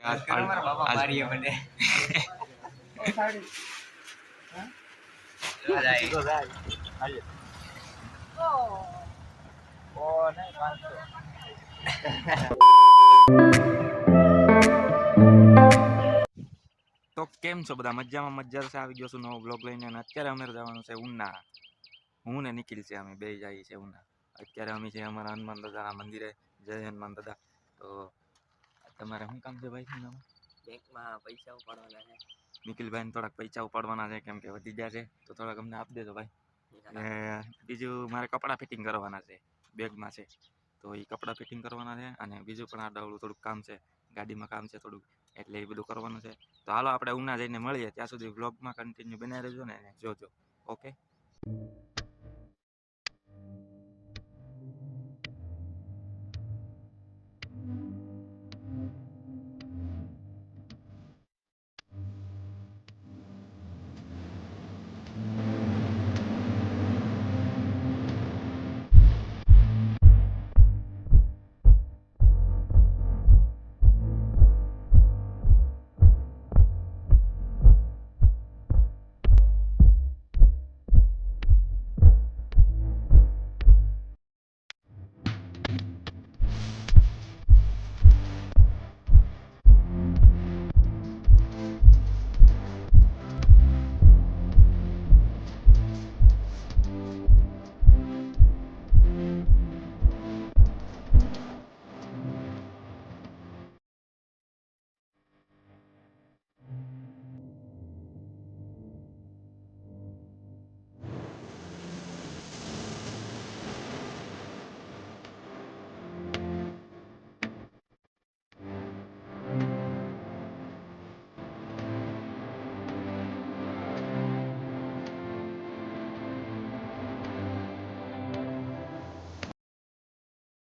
બાપા મારીએ મને ઓ સાડી હા જાય તો જાય હાલે ઓ નહીં 500 તો કેમ છો બધા મજામાં મજા છે આવી ગયો છું નવો બ્લોગ લઈને અને અત્યારે અમે જવાનું છે ઉના હું ને નિખિલ છે અમે બે જઈએ છે ઉના અત્યારે અમે છે અમારા હનુમાન દાદાના મંદિરે જય હનુમાન દાદા તો તમારે શું કામ છે ભાઈ બેંકમાં પૈસા ઉપાડવાના છે નિખિલભાઈને થોડાક પૈસા ઉપાડવાના છે કેમ કે વધી ગયા છે તો થોડાક અમને આપી દેજો ભાઈ અને બીજું મારે કપડાં ફિટિંગ કરવાના છે બેગમાં છે તો એ કપડાં ફિટિંગ કરવાના છે અને બીજું પણ આ ડાવલું થોડુંક કામ છે ગાડીમાં કામ છે થોડુંક એટલે એ બધું કરવાનું છે તો હાલો આપણે ઉના જઈને મળીએ ત્યાં સુધી વ્લોગમાં કન્ટિન્યુ બનાવી રહેજો ને જોજો ઓકે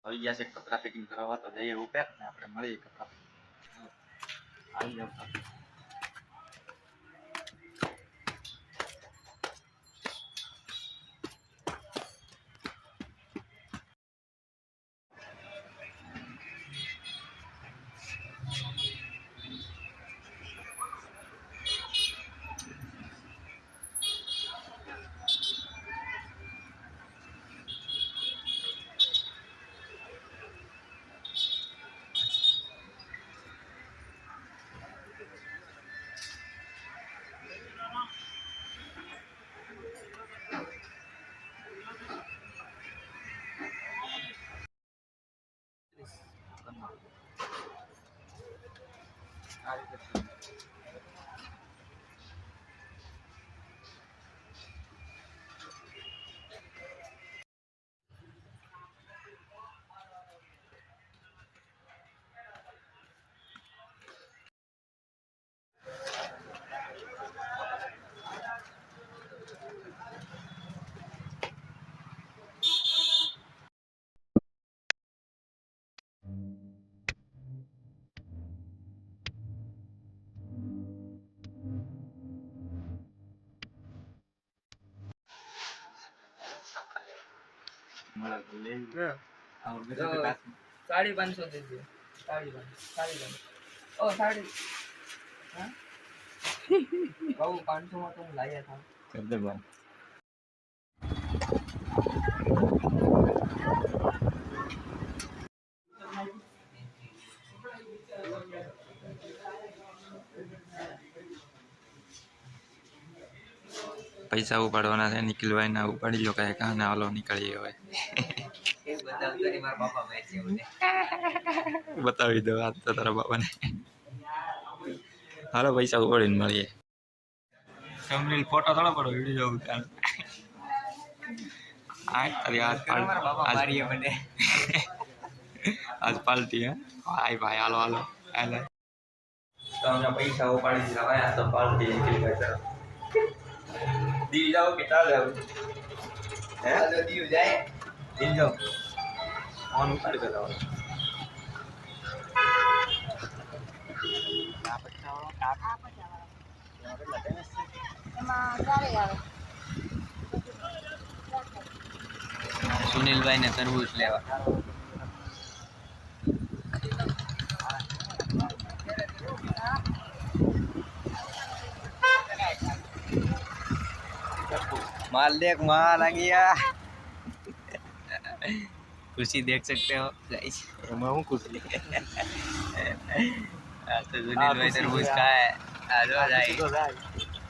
આવી ગયા છે કપડાં ફિટિંગ કરવા તો જઈએ ઉપર ને આપણે મળીએ કપડાં આવી જાવ साढ़े 500 दीजिए 550 ओ साढ़े हाँ बाबू 500 में तो लाया था कर दे भाई પૈસા ઉપાડવાના છે નિખિલભાઈ ના ઉપાડી લો કાંઈ કાં ના હાલો નીકળીએ હવે બતાવી દો આ તો તારા બાપાને હાલો પૈસા ઉપાડીને મળીએ ફેમિલી ફોટો થોડો પડો વિડીયો ઉતાર આ તારી આજ પાલટી હે હાય ભાઈ હાલો હાલો હાલે તો અમે પૈસા ઉપાડી દીધા ભાઈ આ તો પાલટી નિખિલભાઈ તરફ દી જાઓ કે ચાલ જાઓ હે તો દી જાય દી જાઓ ઓન ઉપાડી દો આ પચાવો આ પચાવો એમાં ચાલે આવે સુનિલભાઈ ને તરબૂચ લેવા माल देख माल आ गया खुशी देख सकते हो गाइस એમાં હું ખુશી तो सुनील भाई तरबूज का है आ जाओ जाए તો જાય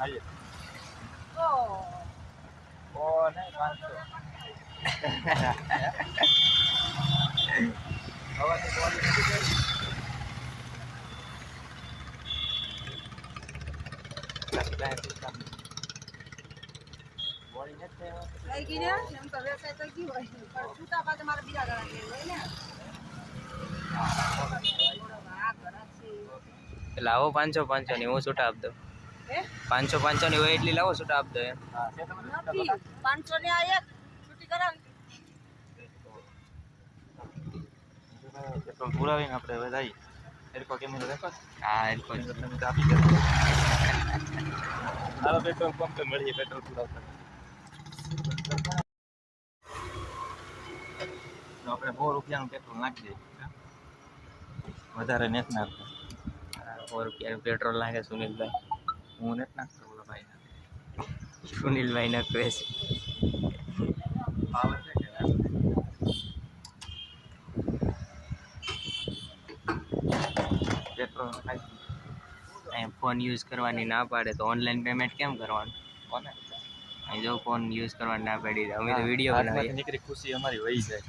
આઈએ ઓ નહીં 500 હવાની ક્વોલિટી लावो 500 नहीं वो छूटा आप दो 500 नहीं वो इडली लावो छूटा आप दो एम 500 ને આ એક છૂટી કરાવી પેટ્રોલ પુરાવીને આપણે હવે જઈએ એરકો કેમેરો દેખો हाँ इनको તમે આપી દે હાલો પેટ્રોલ પંપ મળીએ પેટ્રોલ પુરાવતા તો આપણે 100 રૂપિયાનું પેટ્રોલ નાખી દઈએ વધારે નથી નાખતા 100 रुपया पेट्रोल लागे सुनील भाई હું નથી નાખતો બોલો ભાઈ सुनील भाई ना क्वेश પાવર છે કે પેટ્રોલ ખાઈ फोन यूज करवानी ना पड़े तो ऑनलाइन पेमेंट केम करवान કોને जो फोन यूज करवानी ना पड़ी हमें तो वीडियो बनावी હાથમાંથી નીકળી ખુશી અમારી વહી જાય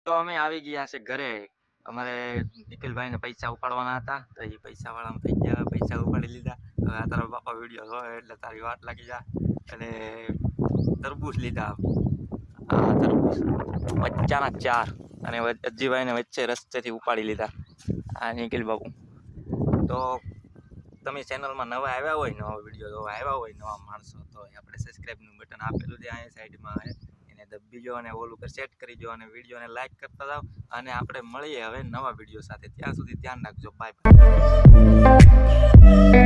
તો અમે આવી ગયા છે ઘરે અમારે નિખિલભાઈને પૈસા ઉપાડવાના હતા તો એ પૈસા વાળામાં થઈ ગયા પૈસા ઉપાડી લીધા હવે આ તારા બાપા વિડીયો જોવે એટલે તારી વાત લાગી જા અને તરબૂચ લીધા આ તરબૂચ વચ્ચાના 4 અને અજીભાઈને વચ્ચે રસ્તેથી ઉપાડી લીધા આ નિખિલ બાપુ તો તમે ચેનલમાં નવા આવ્યા હોય નવા વિડીયો જોવા આવ્યા હોય નવા માણસો તો આપણે સબસ્ક્રાઈબનું બટન આપેલું છે અહીંયા સાઈડમાં એને દબી જો અને ઓલ ઉપર સેટ કરી જો અને વિડીયોને લાઈક કરતા જાઓ અને આપણે મળીએ હવે નવા વિડીયો સાથે ત્યાં સુધી ધ્યાન રાખજો બાય બાય